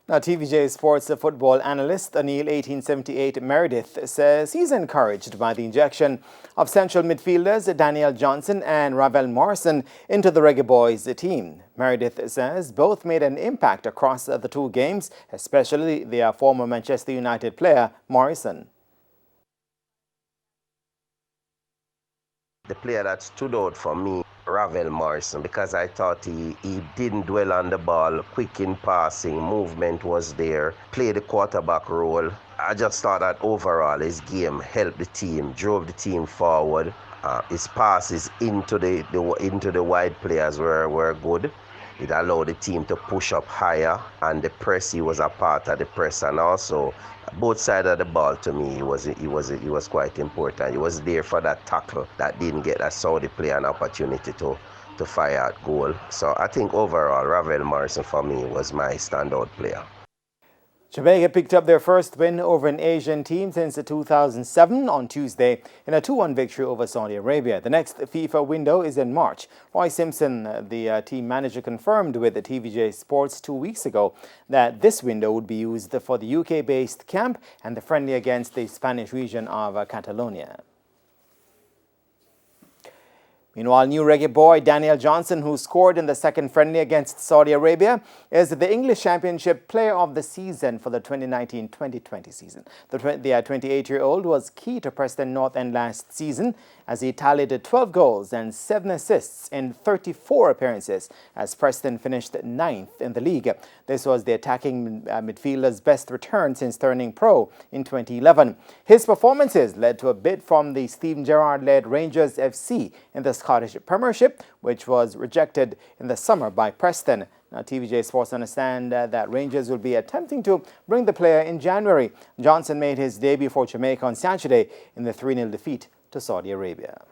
Now, TVJ Sports football analyst Anil 1878 Meredith says he's encouraged by the injection of central midfielders Daniel Johnson and Ravel Morrison into the Reggae Boys team. Meredith says both made an impact across the two games, especially their former Manchester United player Morrison. The player that stood out for me, Ravel Morrison, because I thought he didn't dwell on the ball, quick in passing, movement was there, played the quarterback role. I just thought that overall his game helped the team, drove the team forward. His passes into the wide players were good. It allowed the team to push up higher, and the press, he was a part of the press, and also both sides of the ball. To me, he was quite important. He was there for that tackle that didn't get that Saudi player an opportunity to fire at goal. So I think overall, Ravel Morrison for me was my standout player. Jamaica picked up their first win over an Asian team since 2007 on Tuesday in a 2-1 victory over Saudi Arabia. The next FIFA window is in March. Roy Simpson, the team manager, confirmed with the TVJ Sports 2 weeks ago that this window would be used for the UK-based camp and the friendly against the Spanish region of Catalonia. Meanwhile, new Reggae boy Daniel Johnson, who scored in the second friendly against Saudi Arabia, is the English Championship Player of the Season for the 2019-2020 season. The 28-year-old was key to Preston North End last season as he tallied 12 goals and 7 assists in 34 appearances as Preston finished 9th in the league. This was the attacking midfielder's best return since turning pro in 2011. His performances led to a bid from the Stephen Gerrard-led Rangers FC in the Scottish Premiership, which was rejected in the summer by Preston. Now, TVJ Sports understand that Rangers will be attempting to bring the player in January. Johnson made his debut for Jamaica on Saturday in the 3-0 defeat to Saudi Arabia.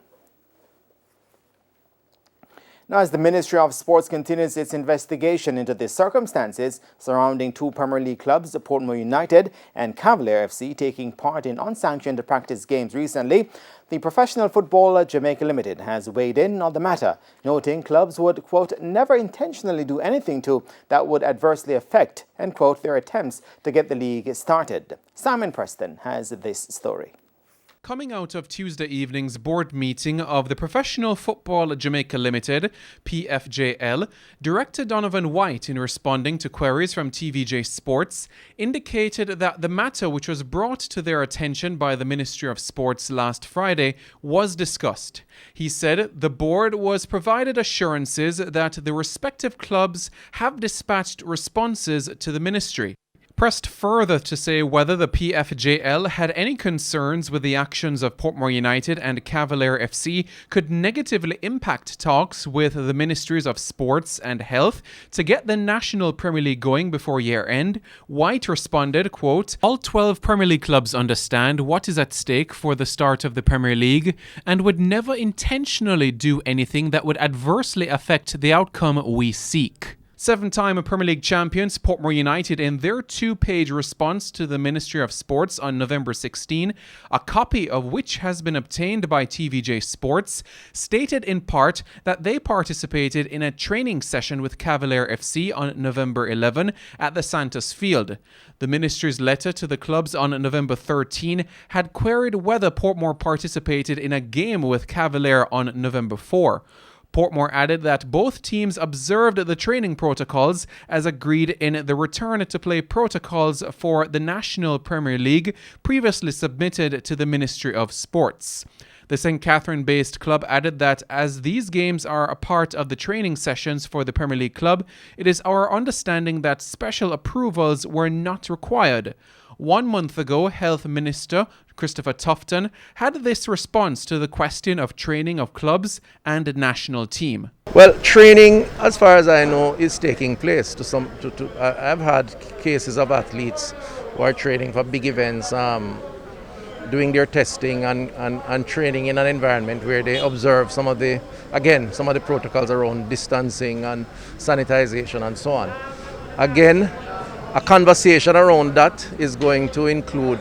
Now, as the Ministry of Sports continues its investigation into the circumstances surrounding two Premier League clubs, Portmore United and Cavalier FC, taking part in unsanctioned practice games recently, the Professional Football Jamaica Limited has weighed in on the matter, noting clubs would, quote, never intentionally do anything that would adversely affect, end quote, their attempts to get the league started. Simon Preston has this story. Coming out of Tuesday evening's board meeting of the Professional Football Jamaica Limited, PFJL, Director Donovan White, in responding to queries from TVJ Sports, indicated that the matter, which was brought to their attention by the Ministry of Sports last Friday, was discussed. He said the board was provided assurances that the respective clubs have dispatched responses to the ministry. Pressed further to say whether the PFJL had any concerns with the actions of Portmore United and Cavalier FC could negatively impact talks with the Ministries of Sports and Health to get the National Premier League going before year end, White responded, quote, all 12 Premier League clubs understand what is at stake for the start of the Premier League and would never intentionally do anything that would adversely affect the outcome we seek. Seven-time Premier League champions Portmore United, in their two-page response to the Ministry of Sports on November 16, a copy of which has been obtained by TVJ Sports, stated in part that they participated in a training session with Cavalier FC on November 11 at the Santos Field. The ministry's letter to the clubs on November 13 had queried whether Portmore participated in a game with Cavalier on November 4. Portmore added that both teams observed the training protocols as agreed in the return to play protocols for the National Premier League previously submitted to the Ministry of Sports. The St. Catherine-based club added that as these games are a part of the training sessions for the Premier League club, it is our understanding that special approvals were not required. 1 month ago, Health Minister Christopher Tufton had this response to the question of training of clubs and the national team. Well, training, as far as I know, is taking place. I've had cases of athletes who are training for big events, doing their testing and training in an environment where they observe some of the protocols around distancing and sanitization and so on. Again, a conversation around that is going to include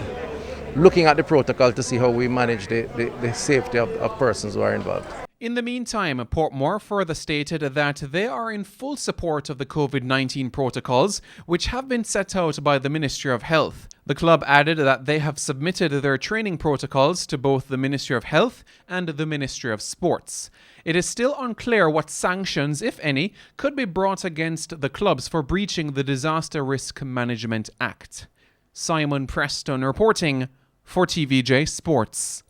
looking at the protocol to see how we manage the safety of persons who are involved. In the meantime, Portmore further stated that they are in full support of the COVID-19 protocols, which have been set out by the Ministry of Health. The club added that they have submitted their training protocols to both the Ministry of Health and the Ministry of Sports. It is still unclear what sanctions, if any, could be brought against the clubs for breaching the Disaster Risk Management Act. Simon Preston reporting for TVJ Sports.